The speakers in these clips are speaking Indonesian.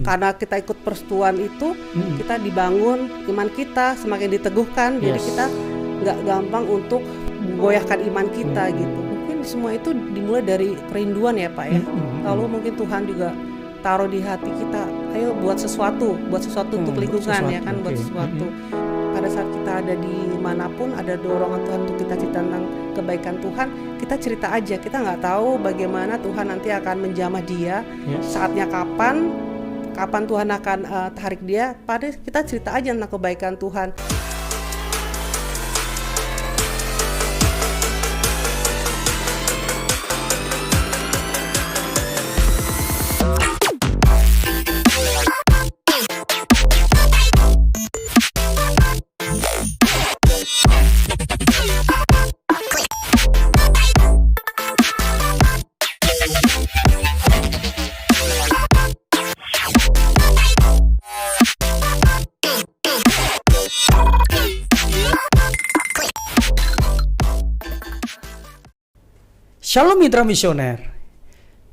Karena kita ikut persekutuan itu, kita dibangun iman kita semakin diteguhkan. Jadi kita nggak gampang untuk menggoyahkan iman kita gitu. Mungkin semua itu dimulai dari kerinduan ya Pak ya. Lalu mungkin Tuhan juga taruh di hati kita, ayo buat sesuatu untuk lingkungan ya kan, buat sesuatu. Pada saat kita ada di manapun, ada dorongan Tuhan untuk kita cerita tentang kebaikan Tuhan, kita cerita aja. Kita nggak tahu bagaimana Tuhan nanti akan menjamah dia, saatnya kapan Tuhan akan tarik dia. Pada kita cerita aja tentang kebaikan Tuhan. Shalom Mitra Misioner.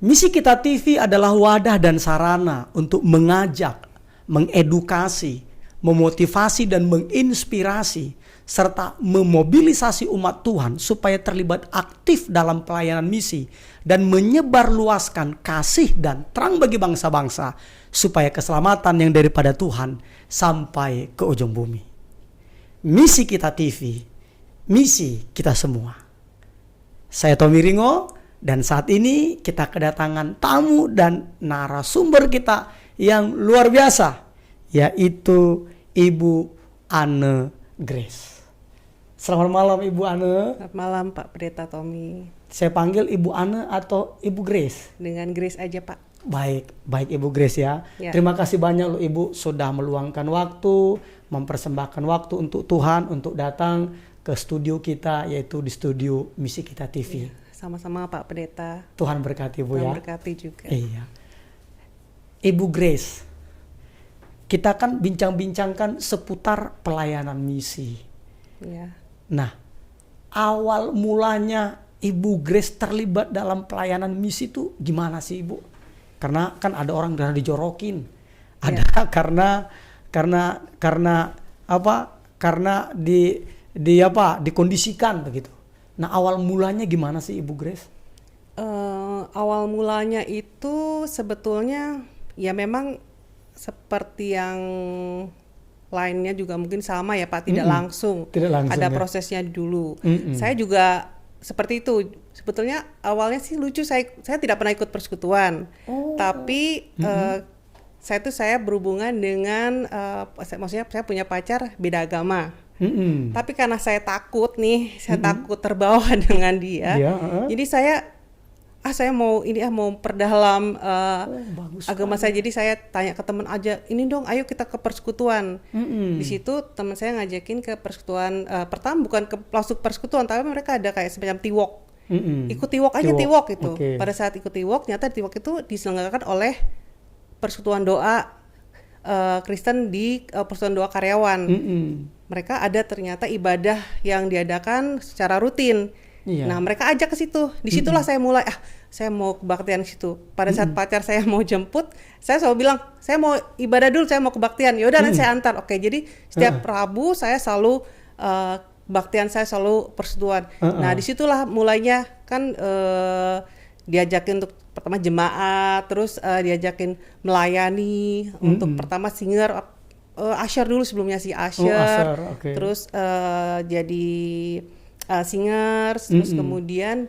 Misi Kita TV adalah wadah dan sarana untuk mengajak, mengedukasi, memotivasi dan menginspirasi serta memobilisasi umat Tuhan supaya terlibat aktif dalam pelayanan misi dan menyebarluaskan kasih dan terang bagi bangsa-bangsa supaya keselamatan yang daripada Tuhan sampai ke ujung bumi. Misi Kita TV, misi kita semua. Saya Tommy Ringo dan saat ini kita kedatangan tamu dan narasumber kita yang luar biasa, yaitu Ibu Anne Grace. Selamat malam Ibu Anne. Selamat malam Pak Pendeta Tommy. Saya panggil Ibu Anne atau Ibu Grace? Dengan Grace aja Pak. Baik Ibu Grace ya. Terima kasih banyak loh Ibu sudah meluangkan waktu, mempersembahkan waktu untuk Tuhan, untuk datang ke studio kita, yaitu di studio Misi Kita TV. Sama-sama Pak Pendeta. Tuhan berkati Bu ya. Tuhan berkati juga. Iya. Ibu Grace, kita kan bincang-bincangkan seputar pelayanan misi. Iya. Nah, awal mulanya Ibu Grace terlibat dalam pelayanan misi itu gimana sih Ibu? Karena kan ada orang yang dijorokin, ada karena dikondisikan begitu. Nah, awal mulanya gimana sih Ibu Grace? Awal mulanya itu sebetulnya ya memang seperti yang lainnya juga mungkin sama ya Pak, tidak langsung. Ada prosesnya dulu. Saya juga seperti itu. Sebetulnya awalnya sih lucu, saya tidak pernah ikut persekutuan. Tapi saya berhubungan dengan maksudnya saya punya pacar beda agama. Tapi karena saya takut takut terbawa dengan dia. Jadi saya mau perdalam agama saya. Jadi saya tanya ke teman aja, ini dong, ayo kita ke persekutuan. Di situ teman saya ngajakin ke persekutuan. Pertama bukan ke langsung persekutuan, tapi mereka ada kayak semacam tiwok. Ikut tiwok aja, tiwok itu. Pada saat ikut tiwok, ternyata tiwok itu diselenggarakan oleh persekutuan doa Kristen di persekutuan doa karyawan. Mereka ada ternyata ibadah yang diadakan secara rutin. Nah, mereka ajak ke situ. Disitulah saya mulai, saya mau kebaktian ke situ. Pada saat pacar saya mau jemput, saya selalu bilang, saya mau ibadah dulu, saya mau kebaktian. Ya udah, nanti saya antar. Oke, jadi setiap Rabu saya selalu kebaktian, saya selalu persekutuan. Nah, disitulah mulainya kan diajakin untuk pertama jemaat, terus diajakin melayani, untuk pertama singer, Asher dulu sebelumnya si Asher, terus jadi singers, terus kemudian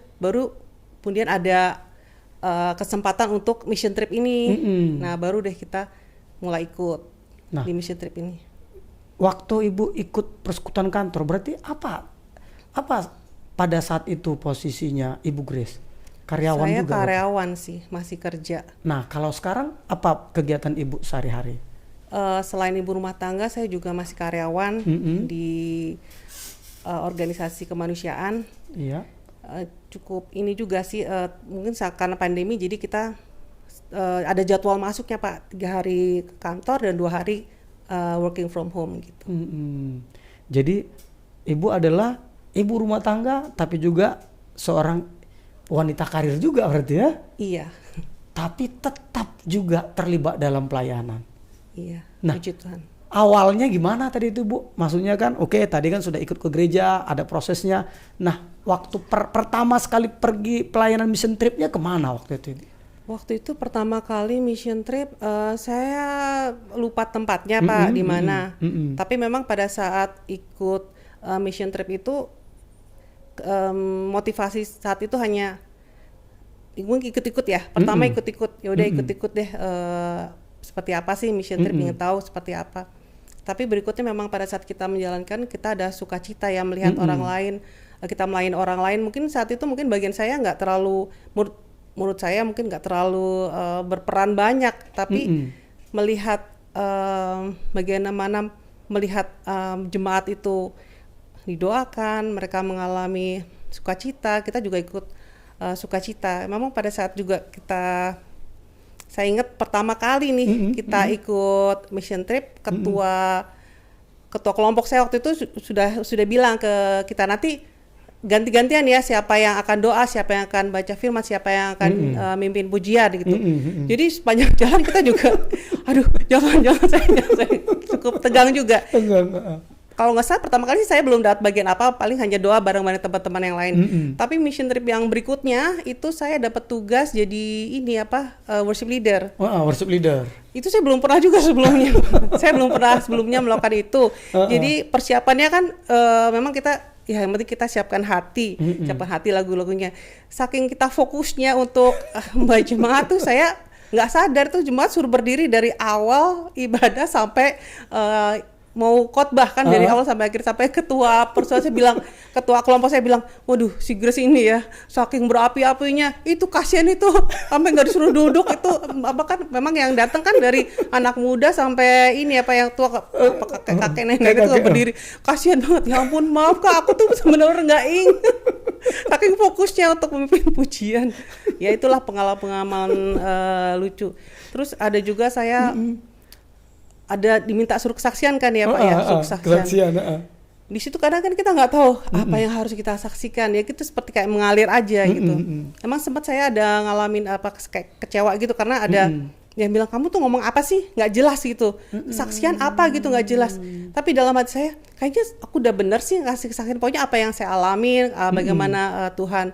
ada kesempatan untuk mission trip ini. Nah, baru deh kita mulai ikut di mission trip ini. Waktu Ibu ikut persekutuan kantor, berarti apa pada saat itu posisinya Ibu Grace? Karyawan saya juga? Saya karyawan sih, masih kerja. Nah, kalau sekarang apa kegiatan Ibu sehari-hari? Selain ibu rumah tangga, saya juga masih karyawan di organisasi kemanusiaan. Iya. Cukup ini juga sih, mungkin karena pandemi, jadi kita ada jadwal masuknya Pak, 3 hari ke kantor dan 2 hari working from home gitu. Jadi Ibu adalah ibu rumah tangga, tapi juga seorang wanita karir juga berarti ya? Iya. tapi tetap juga terlibat dalam pelayanan. Iya, Nah, puji Tuhan. awalnya gimana tadi itu Bu? Maksudnya kan oke, tadi kan sudah ikut ke gereja, ada prosesnya. Nah, waktu pertama sekali pergi pelayanan mission tripnya kemana waktu itu? Waktu itu pertama kali mission trip, saya lupa tempatnya Pak di mana. Tapi memang pada saat ikut mission trip itu motivasi saat itu hanya ikut-ikut ya. Pertama ikut-ikut, ya udah ikut-ikut deh. Seperti apa sih mission trip, ingin tahu seperti apa. Tapi berikutnya memang pada saat kita menjalankan, kita ada sukacita ya melihat orang lain, kita melayani orang lain. Mungkin saat itu mungkin bagian saya nggak terlalu, menurut saya mungkin nggak terlalu berperan banyak, tapi melihat bagaimana melihat jemaat itu didoakan, mereka mengalami sukacita, kita juga ikut sukacita. Memang pada saat juga saya ingat pertama kali nih kita ikut mission trip, ketua kelompok saya waktu itu sudah bilang ke kita, nanti ganti-gantian ya, siapa yang akan doa, siapa yang akan baca firman, siapa yang akan mimpin pujian gitu. Jadi sepanjang jalan kita juga aduh jangan saya cukup tegang juga. Kalau nggak salah pertama kali saya belum dapat bagian apa, paling hanya doa bareng-bareng teman-teman yang lain. Tapi mission trip yang berikutnya itu saya dapat tugas jadi worship leader. Worship leader. Itu saya belum pernah juga sebelumnya. Saya belum pernah sebelumnya melakukan itu. Jadi persiapannya kan memang kita ya yang penting kita siapkan hati lagu-lagunya. Saking kita fokusnya untuk membaca jemaat tuh saya nggak sadar tuh jemaat suruh berdiri dari awal ibadah sampai mau khotbah kan dari awal sampai akhir, sampai ketua kelompok saya bilang, waduh si Grace ini ya saking berapi-apinya itu kasihan itu sampai nggak disuruh duduk itu kan memang yang datang kan dari anak muda sampai ini yang tua kakek nenek itu berdiri, kasihan banget, ya ampun maaf Kak aku tuh sebenarnya nggak ingat saking fokusnya untuk memimpin pujian. Ya itulah pengalaman lucu. Terus ada juga saya ada diminta suruh kesaksian kan ya Pak ya, suruh kesaksian. Di situ kadang kan kita nggak tahu apa yang harus kita saksikan ya, gitu seperti kayak mengalir aja gitu. Emang sempat saya ada ngalamin kayak kecewa gitu karena ada yang bilang kamu tuh ngomong apa sih nggak jelas gitu, kesaksian apa gitu nggak jelas. Tapi dalam hati saya kayaknya aku udah bener sih ngasih kesaksian, pokoknya apa yang saya alamin, bagaimana Tuhan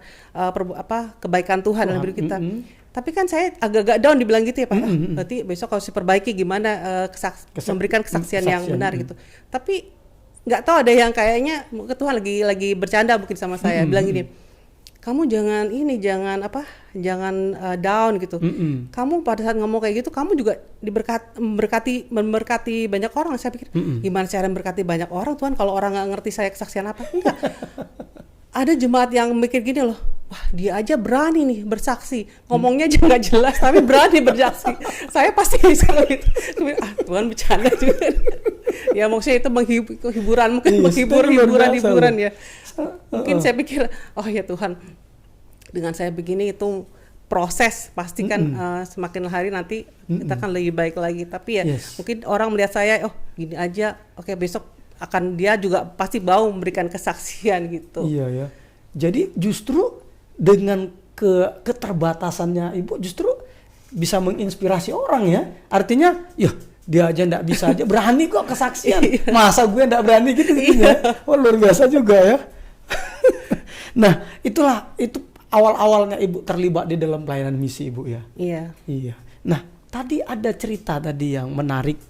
kebaikan Tuhan dalam hidup kita. Tapi kan saya agak-agak down dibilang gitu ya Pak. Berarti besok harus diperbaiki gimana memberikan kesaksian yang benar gitu. Tapi nggak tahu ada yang kayaknya Tuhan lagi bercanda mungkin sama saya, bilang gini, kamu jangan down gitu. Kamu pada saat ngomong kayak gitu kamu juga memberkati banyak orang. Saya pikir gimana cara memberkati banyak orang Tuhan kalau orang nggak ngerti saya kesaksian apa? Enggak. Ada jemaat yang mikir gini loh, wah dia aja berani nih bersaksi, ngomongnya aja nggak jelas tapi berani bersaksi. Saya pasti bisa gitu. Tuhan bercanda juga. Ya maksudnya itu hiburan, mungkin hiburan ya. Mungkin saya pikir, oh ya Tuhan, dengan saya begini itu proses, pastikan semakin hari nanti kita akan lebih baik lagi. Tapi ya mungkin orang melihat saya, oh gini aja, oke besok akan dia juga pasti mau memberikan kesaksian gitu. Iya ya. Jadi justru dengan keterbatasannya Ibu justru bisa menginspirasi orang ya. Artinya, ya dia aja nggak bisa aja berani kok kesaksian. Masa gue nggak berani gitu ya? Oh luar biasa juga ya. Nah itu awal-awalnya Ibu terlibat di dalam pelayanan misi Ibu ya. Iya. Nah tadi ada cerita tadi yang menarik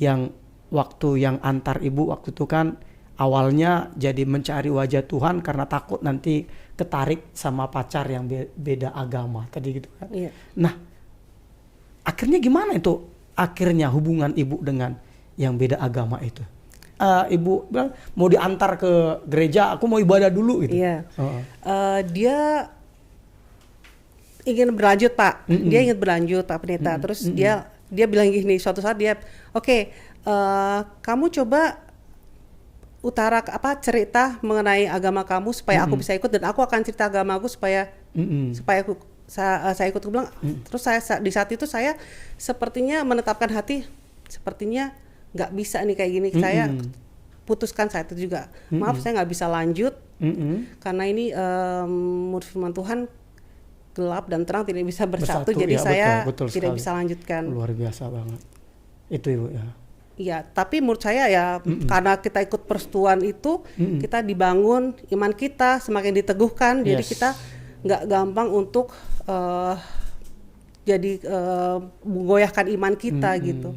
yang waktu yang antar Ibu waktu itu kan awalnya jadi mencari wajah Tuhan karena takut nanti ketarik sama pacar yang beda agama tadi gitu kan. Nah akhirnya gimana itu akhirnya hubungan Ibu dengan yang beda agama itu? Ibu bilang mau diantar ke gereja, aku mau ibadah dulu gitu. Dia ingin berlanjut Pak, dia ingin berlanjut Pak Pendeta. Terus dia bilang gini, suatu saat dia, oke, kamu coba cerita mengenai agama kamu supaya aku bisa ikut, dan aku akan cerita agama aku supaya saya ikut. Aku bilang, terus di saat itu saya sepertinya menetapkan hati, sepertinya nggak bisa nih kayak gini. Saya putuskan saat itu juga, maaf saya nggak bisa lanjut karena ini menurut firman Tuhan gelap dan terang tidak bisa bersatu, jadi ya, saya betul tidak sekali. bisa lanjutkan. Luar biasa banget. Itu Ibu ya. Iya, tapi menurut saya ya karena kita ikut persetuan itu, kita dibangun iman kita semakin diteguhkan, jadi kita nggak gampang untuk jadi menggoyahkan iman kita gitu.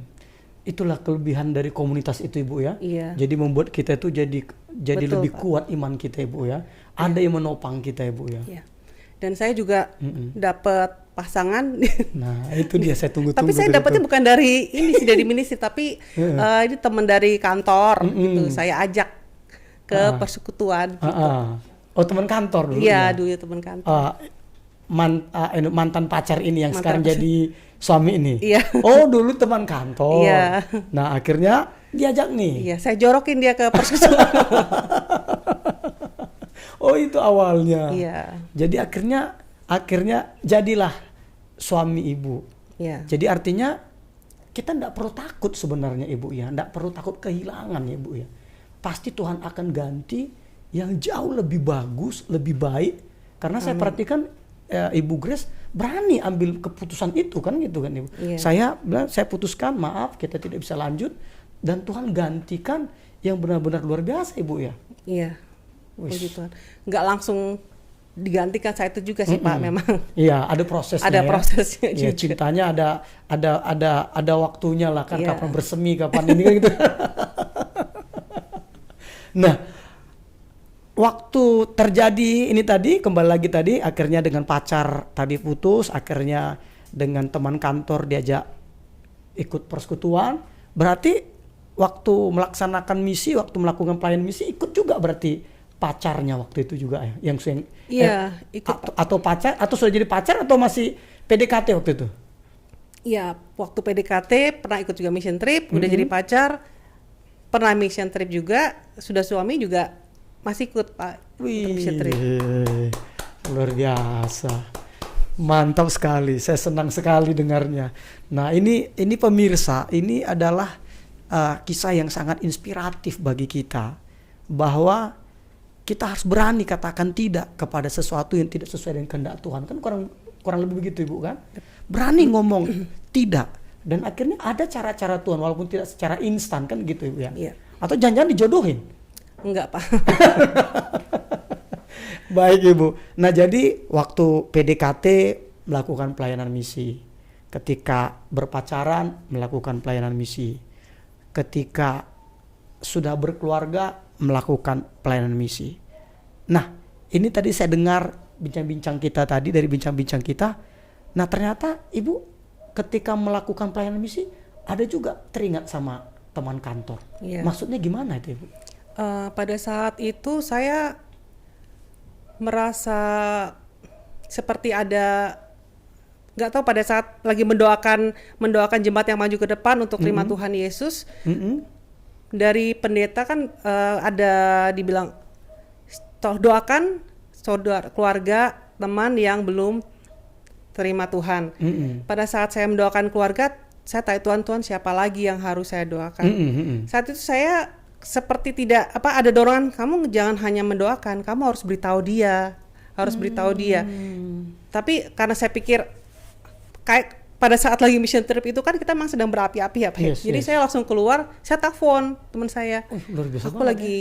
Itulah kelebihan dari komunitas itu Ibu ya. Iya. Jadi membuat kita itu jadi Betul, lebih Pak. kuat iman kita Ibu ya. Ada yang menopang kita Ibu ya. Iya. Dan saya juga dapat pasangan. Nah itu dia saya tunggu-tunggu. Tapi saya dapatnya bukan dari ini sih, dari ministry, tapi ini teman dari kantor gitu. Saya ajak ke persekutuan gitu. Oh teman kantor dulu. Iya, dulu teman kantor. Mantan pacar ini yang sekarang jadi suami ini. Iya. Oh dulu teman kantor. Iya. Nah akhirnya diajak nih. Iya, saya jorokin dia ke persekutuan. Oh itu awalnya. Iya. Jadi akhirnya jadilah suami Ibu. Iya. Jadi artinya kita tidak perlu takut sebenarnya Ibu ya, tidak perlu takut kehilangan ya Ibu ya. Pasti Tuhan akan ganti yang jauh lebih bagus, lebih baik. Karena saya perhatikan Ibu Grace berani ambil keputusan itu kan gitu kan Ibu. Iya. Saya putuskan maaf kita tidak bisa lanjut dan Tuhan gantikan yang benar-benar luar biasa Ibu ya. Iya. Puji Tuhan. Nggak langsung digantikan saya itu juga sih Pak, memang. Iya, ada prosesnya. Ada prosesnya ya, juga. cintanya ada waktunya lah kan, Iya. kapan bersemi, kapan ini kan gitu. Nah, waktu terjadi ini tadi, kembali lagi tadi, akhirnya dengan pacar tadi putus, akhirnya dengan teman kantor diajak ikut persekutuan, berarti waktu melaksanakan misi, waktu melakukan pelayanan misi, ikut juga berarti pacarnya waktu itu juga ya, yang Iya, ikut atau pacar atau sudah jadi pacar atau masih PDKT waktu itu? Iya, waktu PDKT pernah ikut juga mission trip, udah jadi pacar, pernah mission trip juga, sudah suami juga masih ikut Pak mission trip. Luar biasa, mantap sekali, saya senang sekali dengarnya. Nah ini pemirsa, ini adalah kisah yang sangat inspiratif bagi kita, bahwa kita harus berani katakan tidak kepada sesuatu yang tidak sesuai dengan kehendak Tuhan. Kan kurang lebih begitu Ibu kan? Berani ngomong tidak. Dan akhirnya ada cara-cara Tuhan walaupun tidak secara instan kan gitu Ibu ya. Iya. Atau jangan-jangan dijodohin. Enggak Pak. Baik Ibu. Nah jadi waktu PDKT melakukan pelayanan misi. Ketika berpacaran melakukan pelayanan misi. Ketika sudah berkeluarga melakukan pelayanan misi. Nah, ini tadi saya dengar bincang-bincang kita tadi, dari bincang-bincang kita. Nah, ternyata Ibu ketika melakukan pelayanan misi ada juga teringat sama teman kantor. Iya. Maksudnya gimana itu Ibu? Pada saat itu saya merasa seperti ada, nggak tahu, pada saat lagi mendoakan jemaat yang maju ke depan untuk terima Tuhan Yesus. Dari pendeta kan ada dibilang doakan saudara, keluarga, teman yang belum terima Tuhan. Pada saat saya mendoakan keluarga, saya tanya Tuhan siapa lagi yang harus saya doakan. Saat itu saya seperti tidak ada dorongan, kamu jangan hanya mendoakan, kamu harus beritahu dia, Tapi karena saya pikir kayak pada saat lagi mission trip itu kan kita memang sedang berapi-api ya Pak. Jadi saya langsung keluar, saya telepon teman saya. Luar biasa aku lagi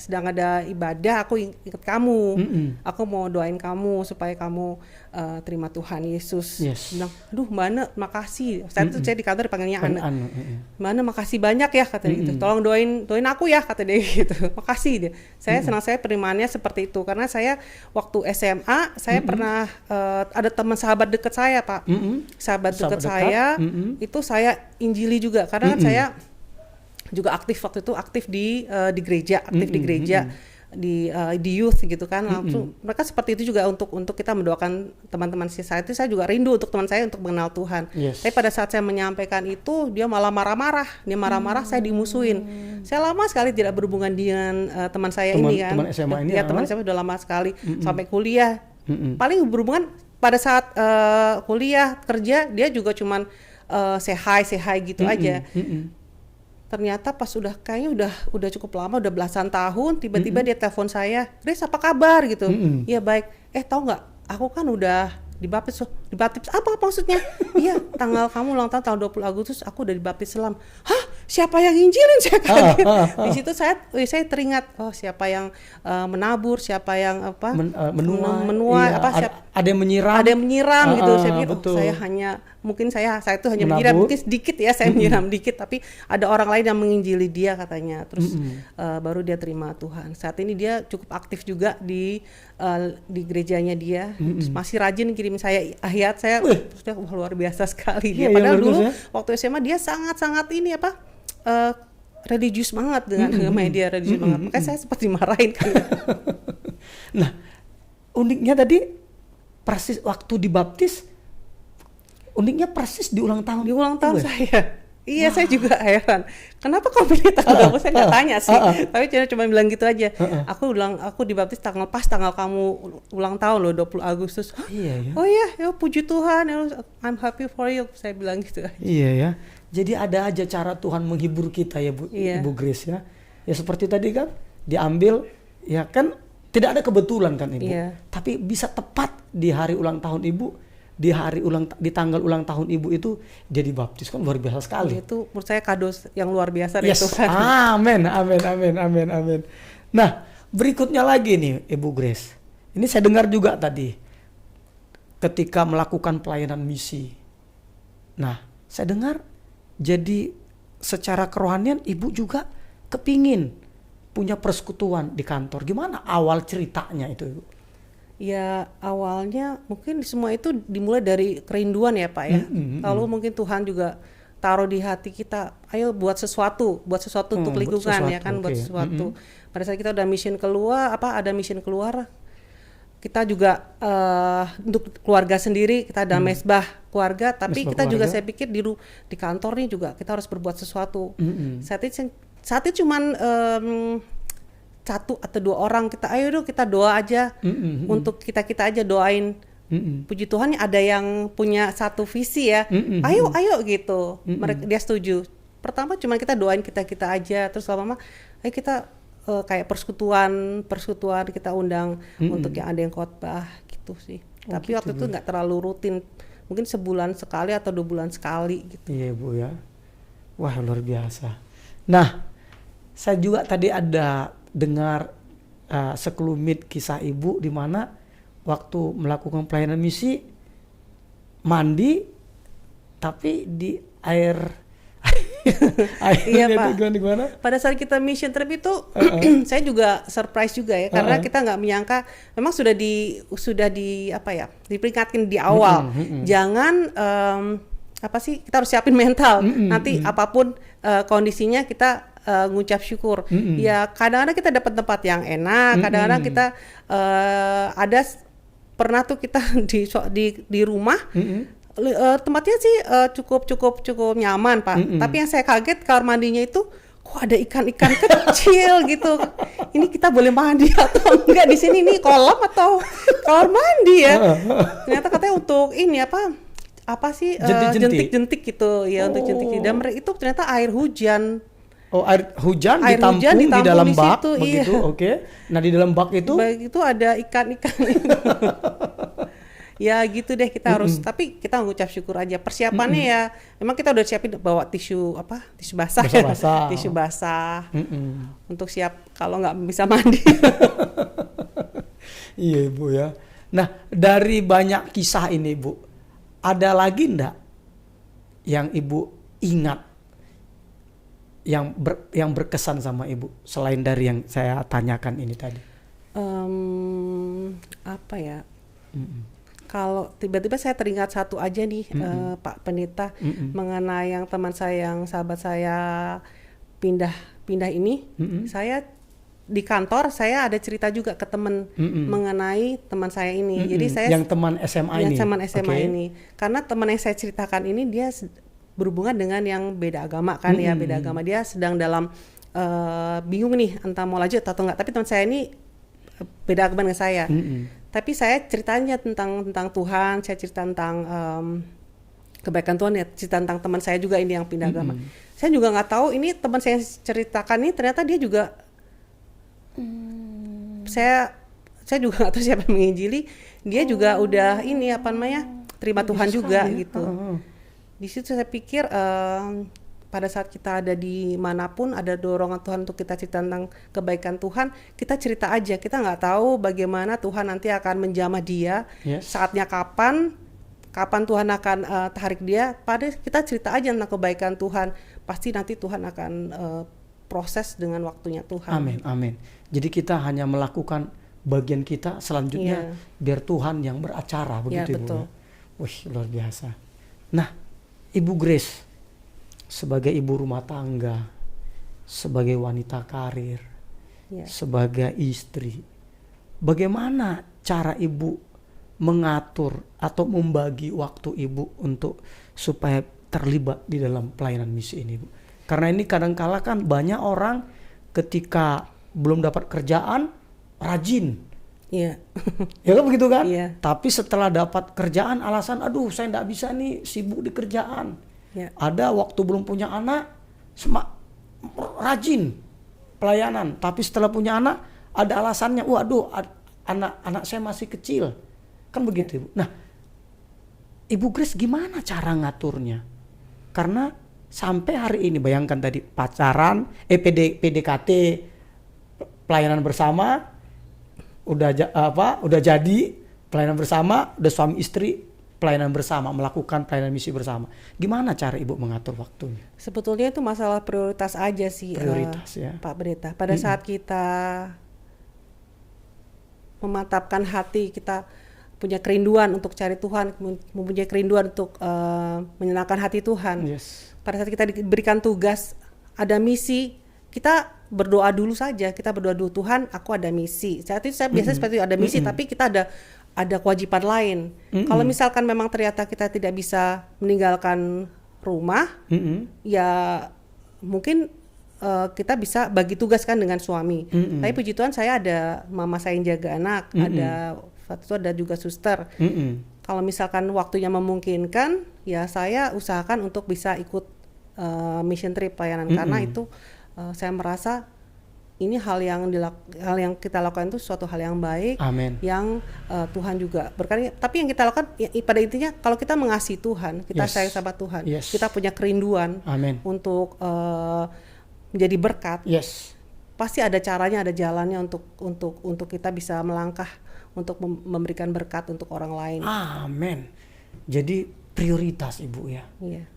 sedang ada ibadah, aku ingat kamu. Aku mau doain kamu supaya kamu terima Tuhan Yesus. Bilang, aduh Mbak Ana, makasih. Saya di kantor dipanggilnya Ana. Mbak Ana makasih banyak ya kata dia gitu. Tolong doain aku ya kata dia gitu. Makasih dia. Saya senang, saya perimaannya seperti itu karena saya waktu SMA saya pernah ada teman sahabat dekat saya Pak. Sahabat dekat saya itu saya injili juga karena kan saya juga aktif waktu itu, aktif di gereja, di youth gitu kan. Langsung mereka seperti itu juga untuk kita mendoakan teman-teman saya itu. Saya juga rindu untuk teman saya untuk mengenal Tuhan. Tapi pada saat saya menyampaikan itu dia malah marah-marah. Saya dimusuhin. Saya lama sekali tidak berhubungan dengan teman saya ini kan. Teman SMA ini. Ya, teman saya udah lama sekali sampai kuliah. Paling berhubungan pada saat kuliah, kerja, dia juga cuman say hi gitu aja. Ternyata pas kayaknya udah cukup lama, udah belasan tahun, tiba-tiba dia telepon saya, Grace apa kabar gitu. Iya baik. Tahu nggak, aku kan udah dibaptis apa maksudnya? Iya, tanggal kamu ulang tahun tanggal 20 Agustus aku udah dibaptis Islam. Hah? Siapa yang nginjilin? Saya kaget. Di situ saya teringat, oh siapa yang menabur, siapa yang apa? iya, menuai apa ada yang menyiram. Ada yang menyiram gitu. Saya pikir saya itu hanya menyiram mungkin sedikit ya, saya menyiram dikit, tapi ada orang lain yang menginjili dia katanya. Terus baru dia terima Tuhan. Saat ini dia cukup aktif juga di gerejanya dia. Masih rajin kirim saya ayat. Saya wah, luar biasa sekali dia. Padahal dulu waktu SMA dia sangat-sangat ini apa? Religius banget dengan agama dia, religius banget. Makanya saya sempat dimarahin kan. Nah, uniknya tadi persis waktu dibaptis, uniknya persis di ulang tahun. Di ulang tahun saya. Iya, saya juga heran. Kenapa kau pilih tanggal 20? Saya nggak tanya sih. Tapi cuma bilang gitu aja. Aku dibaptis tanggal kamu ulang tahun loh, 20 Agustus. Iya, ya. Oh iya, ya puji Tuhan. I'm happy for you. Saya bilang gitu aja. Iya ya. Jadi ada aja cara Tuhan menghibur kita ya Bu, Ibu Grace ya. Ya seperti tadi kan diambil ya kan, tidak ada kebetulan kan Ibu. Iya. Tapi bisa tepat di hari ulang tahun Ibu, di tanggal ulang tahun Ibu itu dia dibaptis, kan luar biasa sekali. Itu menurut saya kado yang luar biasa dari Tuhan. Amin, amin, amin, amin, amin. Nah, berikutnya lagi nih Ibu Grace. Ini saya dengar juga tadi ketika melakukan pelayanan misi. Nah, saya dengar jadi secara kerohanian Ibu juga kepingin punya persekutuan di kantor. Gimana awal ceritanya itu Ibu? Ya awalnya mungkin semua itu dimulai dari kerinduan ya Pak ya. Lalu mungkin Tuhan juga taruh di hati kita, ayo buat sesuatu untuk lingkungan ya kan, buat sesuatu. Pada saat kita udah ada mission keluar, kita juga untuk keluarga sendiri kita ada mesbah keluarga, tapi kita juga saya pikir di kantor nih juga kita harus berbuat sesuatu. Saat itu cuman 1 atau 2 orang, kita doa aja untuk kita aja doain. Puji Tuhan ada yang punya satu visi ya, ayo gitu. Mereka dia setuju. Pertama cuma kita doain kita aja, terus lama-lama ayo kita kayak persekutuan kita undang untuk yang ada yang khotbah gitu sih. Tapi waktu itu nggak terlalu rutin, mungkin sebulan sekali atau 2 bulan sekali gitu. Iya Bu ya, wah luar biasa. Nah, saya juga tadi ada dengar sekelumit kisah Ibu di mana waktu melakukan pelayanan misi mandi tapi di air. Iya Pak. Gimana? Pada saat kita mission trip itu saya juga surprise juga ya, karena kita nggak menyangka, memang sudah diperingatkan di awal, jangan kita harus siapin mental, nanti apapun kondisinya kita ngucap syukur. Ya kadang-kadang kita dapat tempat yang enak, kadang-kadang kita pernah tuh kita di rumah. Tempatnya sih cukup nyaman Pak. Tapi yang saya kaget kamar mandinya itu kok ada ikan-ikan kecil gitu. Ini kita boleh mandi atau enggak di sini, ini kolam atau kamar mandi ya? Ternyata katanya untuk ini apa sih jentik-jentik gitu ya, untuk jentik. Dan itu ternyata air hujan. Oh, air hujan ditampung di dalam bak begitu. Iya. Oke. Nah, di dalam bak itu ada ikan-ikan. Ya gitu deh, kita harus, tapi kita mengucap syukur aja. Persiapannya ya memang kita udah siapin bawa tisu basah. Tisu basah untuk siap kalau nggak bisa mandi. Iya Ibu ya. Nah, dari banyak kisah ini Bu, ada lagi enggak yang Ibu ingat yang berkesan sama Ibu selain dari yang saya tanyakan ini tadi? Apa ya? Kalau tiba-tiba saya teringat satu aja nih Pak Pendeta, mengenai yang teman saya, yang sahabat saya pindah ini. Saya di kantor saya ada cerita juga ke teman mengenai teman saya ini. Jadi saya yang teman SMA ini. Teman SMA ini. Karena teman yang saya ceritakan ini dia berhubungan dengan yang beda agama kan ya, beda agama. Dia sedang dalam bingung nih entah mau lanjut atau enggak. Tapi teman saya ini beda agama dengan saya. Tapi saya ceritanya tentang Tuhan, saya cerita tentang kebaikan Tuhan ya, cerita tentang teman saya juga ini yang pindah agama. Saya juga nggak tahu ini teman saya yang ceritakan ini ternyata dia juga saya juga nggak tahu siapa yang menginjili. dia juga udah ini apa namanya terima Tuhan juga gitu. Di situ saya pikir pada saat kita ada di manapun ada dorongan Tuhan untuk kita cerita tentang kebaikan Tuhan, kita cerita aja. Kita nggak tahu bagaimana Tuhan nanti akan menjamah dia, saatnya kapan Tuhan akan tarik dia. Pada kita cerita aja tentang kebaikan Tuhan, pasti nanti Tuhan akan proses dengan waktunya Tuhan. Amin, amin. Jadi kita hanya melakukan bagian kita, selanjutnya biar Tuhan yang beracara, begitu Ibu. Betul. Wih, luar biasa. Nah, Ibu Grace sebagai ibu rumah tangga, sebagai wanita karir, sebagai istri, bagaimana cara Ibu mengatur atau membagi waktu Ibu untuk supaya terlibat di dalam pelayanan misi ini, Bu? Karena ini kadang-kala kan banyak orang ketika belum dapat kerjaan rajin. Iya. Ya kan begitu kan? Iya. Tapi setelah dapat kerjaan alasan, aduh saya nggak bisa nih, sibuk di kerjaan. Ya. Ada waktu belum punya anak, rajin pelayanan. Tapi setelah punya anak, ada alasannya, waduh anak saya masih kecil. Kan begitu Ibu. Nah, Ibu Grace gimana cara ngaturnya? Karena sampai hari ini, bayangkan tadi pacaran, PDKT, pelayanan bersama, udah jadi pelayanan bersama, udah suami istri, pelayanan bersama, melakukan pelayanan misi bersama. Gimana cara Ibu mengatur waktunya? Sebetulnya itu masalah prioritas aja sih, Prioritas ya, Pak Pendeta. Pada saat kita memantapkan hati, kita punya kerinduan untuk cari Tuhan, mempunyai kerinduan untuk menyenangkan hati Tuhan. Pada saat kita diberikan tugas, ada misi, kita berdoa dulu saja. Kita berdoa dulu, Tuhan, aku ada misi. Saat itu saya biasanya seperti itu, ada misi, tapi kita ada kewajiban lain. Kalau misalkan memang ternyata kita tidak bisa meninggalkan rumah, ya mungkin kita bisa bagi tugas kan dengan suami. Tapi puji Tuhan saya ada mama saya yang jaga anak, ada juga suster. Kalau misalkan waktunya memungkinkan, ya saya usahakan untuk bisa ikut mission trip pelayanan, karena itu saya merasa ini hal yang kita lakukan itu suatu hal yang baik. Amen. Yang Tuhan juga berkati. Tapi yang kita lakukan pada intinya kalau kita mengasihi Tuhan, kita sayang sama Tuhan, kita punya kerinduan untuk menjadi berkat. Pasti ada caranya, ada jalannya untuk kita bisa melangkah untuk memberikan berkat untuk orang lain. Amin. Jadi prioritas Ibu ya.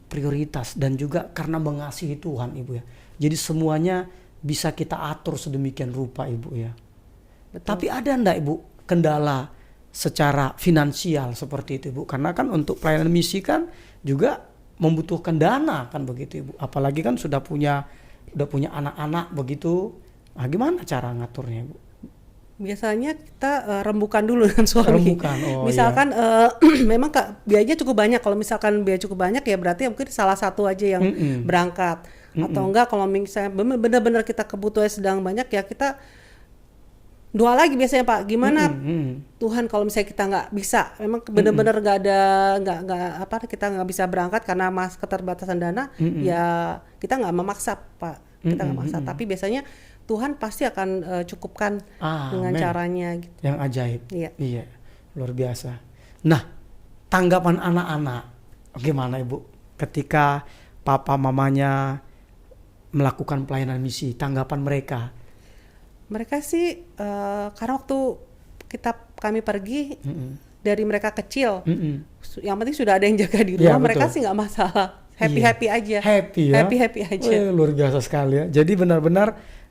Prioritas, dan juga karena mengasihi Tuhan Ibu ya. Jadi semuanya bisa kita atur sedemikian rupa Ibu ya. Betul. Tapi ada enggak Ibu kendala secara finansial seperti itu Ibu? Karena kan untuk pelayanan misi kan juga membutuhkan dana kan begitu Ibu. Apalagi kan sudah punya anak-anak begitu. Nah, gimana cara ngaturnya Ibu? Biasanya kita rembukan dulu dengan suami. Misalkan memang biayanya cukup banyak. Kalau misalkan biaya cukup banyak, ya berarti mungkin salah satu aja yang berangkat. Atau enggak kalau misalnya benar-benar kita kebutuhan sedang banyak, ya kita doa lagi biasanya Pak. Gimana Tuhan kalau misalnya kita nggak bisa, memang benar-benar kita nggak bisa berangkat karena keterbatasan dana, ya kita nggak memaksa Pak. Kita nggak maksa. Tapi biasanya Tuhan pasti akan cukupkan dengan caranya gitu. Yang ajaib. Iya, luar biasa. Nah, tanggapan anak-anak gimana Ibu ketika papa mamanya melakukan pelayanan misi? Tanggapan mereka? Mereka sih karena waktu kami pergi dari mereka kecil, yang penting sudah ada yang jaga di rumah, mereka sih nggak masalah. Happy aja. Happy aja. Luar biasa sekali ya. Jadi benar-benar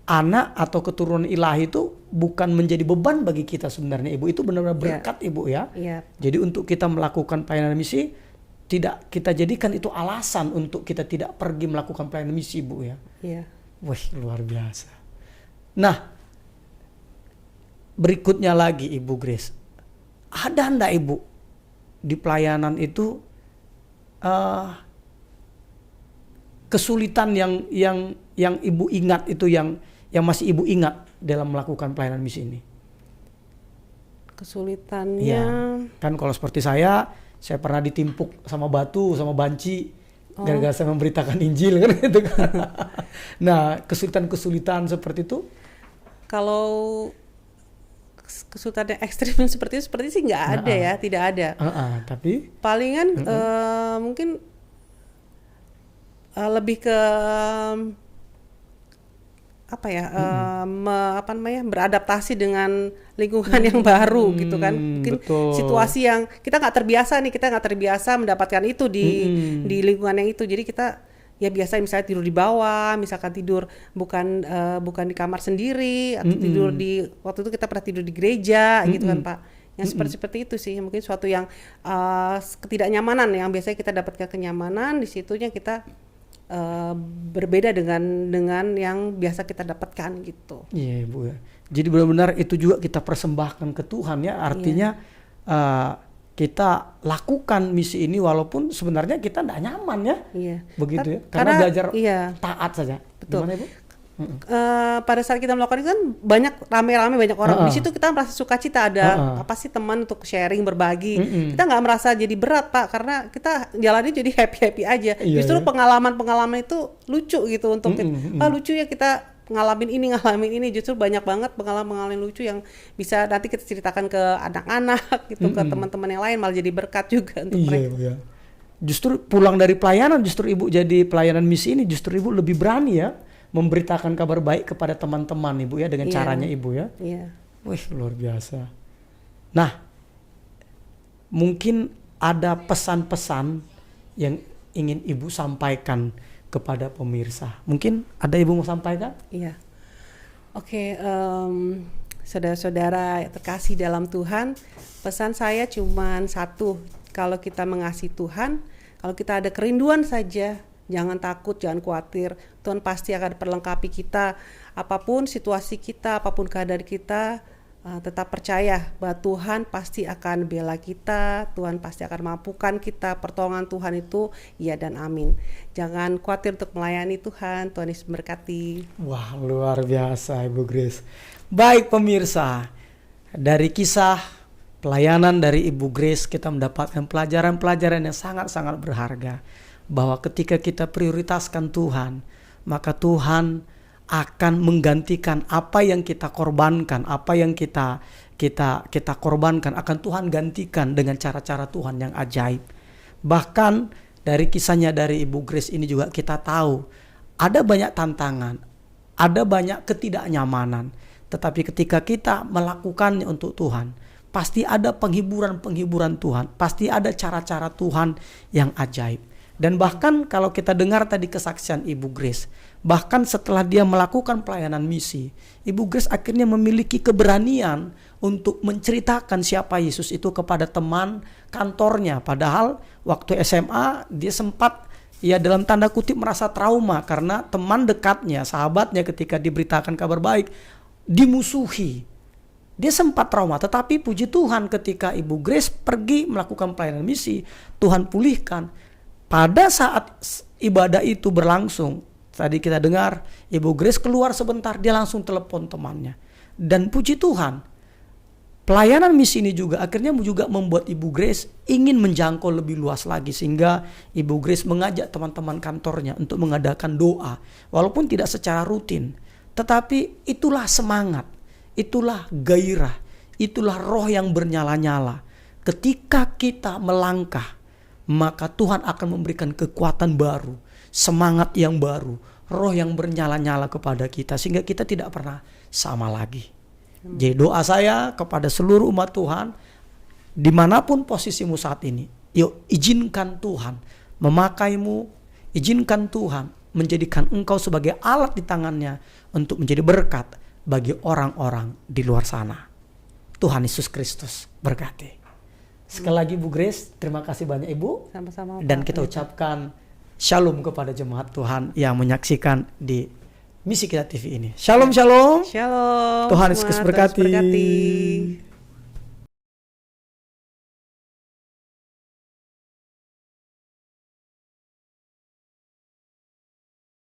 anak atau keturunan ilahi itu bukan menjadi beban bagi kita sebenarnya Ibu. Itu benar-benar berkat Ibu ya. Jadi untuk kita melakukan pelayanan misi, tidak kita jadikan itu alasan untuk kita tidak pergi melakukan pelayanan misi Ibu ya. Wih, luar biasa. Nah, berikutnya lagi Ibu Grace, ada enggak Ibu di pelayanan itu kesulitan yang Ibu ingat itu, yang masih Ibu ingat dalam melakukan pelayanan misi ini? Kesulitannya ya, kan kalau seperti saya pernah ditimpuk sama batu, sama banci gara-gara saya memberitakan Injil kan gitu kan. Nah, kesulitan-kesulitan seperti itu? Kalau kesulitan yang ekstrim seperti itu sih nggak ada ya, tidak ada. Tapi palingan mungkin lebih ke apa ya, beradaptasi dengan lingkungan yang baru gitu kan. Mungkin situasi yang kita nggak terbiasa mendapatkan itu di lingkungan yang itu. Jadi kita ya biasa misalnya tidur di bawah, misalkan tidur bukan di kamar sendiri, atau tidur di, waktu itu kita pernah tidur di gereja gitu kan Pak. Yang seperti itu sih, mungkin suatu yang ketidaknyamanan yang biasanya kita dapatkan kenyamanan, di situnya kita berbeda dengan yang biasa kita dapatkan gitu. Iya Bu ya. Jadi benar-benar itu juga kita persembahkan ke Tuhan ya. Artinya kita lakukan misi ini walaupun sebenarnya kita tidak nyaman ya. Iya. Begitu ya. Karena belajar taat saja. Betul. Gimana Ibu? Pada saat kita melakukan itu kan rame-rame banyak orang. Di situ kita merasa sukacita, ada apa sih teman untuk sharing, berbagi. Kita nggak merasa jadi berat Pak, karena kita jalani jadi happy aja. Justru pengalaman itu lucu gitu untuk lucu ya, kita ngalamin ini. Justru banyak banget pengalaman lucu yang bisa nanti kita ceritakan ke anak-anak gitu, ke teman-teman yang lain, malah jadi berkat juga untuk mereka. Iya. Justru pulang dari pelayanan, justru Ibu jadi pelayanan misi ini, justru Ibu lebih berani ya memberitakan kabar baik kepada teman-teman Ibu ya, dengan caranya Ibu ya. Iya. Wih, luar biasa. Nah, mungkin ada pesan-pesan yang ingin Ibu sampaikan kepada pemirsa. Mungkin ada Ibu mau sampaikan? Iya. Oke, saudara-saudara terkasih dalam Tuhan, pesan saya cuma satu. Kalau kita mengasihi Tuhan, kalau kita ada kerinduan saja, jangan takut, jangan khawatir. Tuhan pasti akan perlengkapi kita. Apapun situasi kita, apapun keadaan kita, tetap percaya bahwa Tuhan pasti akan bela kita. Tuhan pasti akan mampukan kita. Pertolongan Tuhan itu ya dan amin. Jangan khawatir untuk melayani Tuhan. Tuhan Yesus memberkati. Wah, luar biasa Ibu Grace. Baik pemirsa, dari kisah pelayanan dari Ibu Grace kita mendapatkan pelajaran-pelajaran yang sangat-sangat berharga. Bahwa ketika kita prioritaskan Tuhan, maka Tuhan akan menggantikan apa yang kita korbankan, apa yang kita korbankan akan Tuhan gantikan dengan cara-cara Tuhan yang ajaib. Bahkan dari kisahnya dari Ibu Grace ini juga kita tahu ada banyak tantangan, ada banyak ketidaknyamanan, tetapi ketika kita melakukannya untuk Tuhan, pasti ada penghiburan Tuhan, pasti ada cara-cara Tuhan yang ajaib. Dan bahkan kalau kita dengar tadi kesaksian Ibu Grace, bahkan setelah dia melakukan pelayanan misi, Ibu Grace akhirnya memiliki keberanian untuk menceritakan siapa Yesus itu kepada teman kantornya. Padahal waktu SMA dia sempat dalam tanda kutip merasa trauma karena teman dekatnya, sahabatnya ketika diberitakan kabar baik dimusuhi. Dia sempat trauma, tetapi puji Tuhan ketika Ibu Grace pergi melakukan pelayanan misi, Tuhan pulihkan. Pada saat ibadah itu berlangsung, tadi kita dengar Ibu Grace keluar sebentar, dia langsung telepon temannya. Dan puji Tuhan, pelayanan misi ini juga akhirnya juga membuat Ibu Grace ingin menjangkau lebih luas lagi. Sehingga Ibu Grace mengajak teman-teman kantornya untuk mengadakan doa. Walaupun tidak secara rutin, tetapi itulah semangat, itulah gairah, itulah roh yang bernyala-nyala. Ketika kita melangkah, maka Tuhan akan memberikan kekuatan baru, semangat yang baru, roh yang bernyala-nyala kepada kita, sehingga kita tidak pernah sama lagi. Jadi doa saya kepada seluruh umat Tuhan, dimanapun posisimu saat ini, yuk izinkan Tuhan memakaimu, izinkan Tuhan menjadikan engkau sebagai alat di tangannya untuk menjadi berkat bagi orang-orang di luar sana. Tuhan Yesus Kristus berkati. Sekali lagi Bu Grace, terima kasih banyak Ibu. Sama-sama. Dan kita ucapkan shalom kepada jemaat Tuhan yang menyaksikan di Misi Kita TV ini. Shalom, shalom. Shalom. Tuhan Yesus berkati.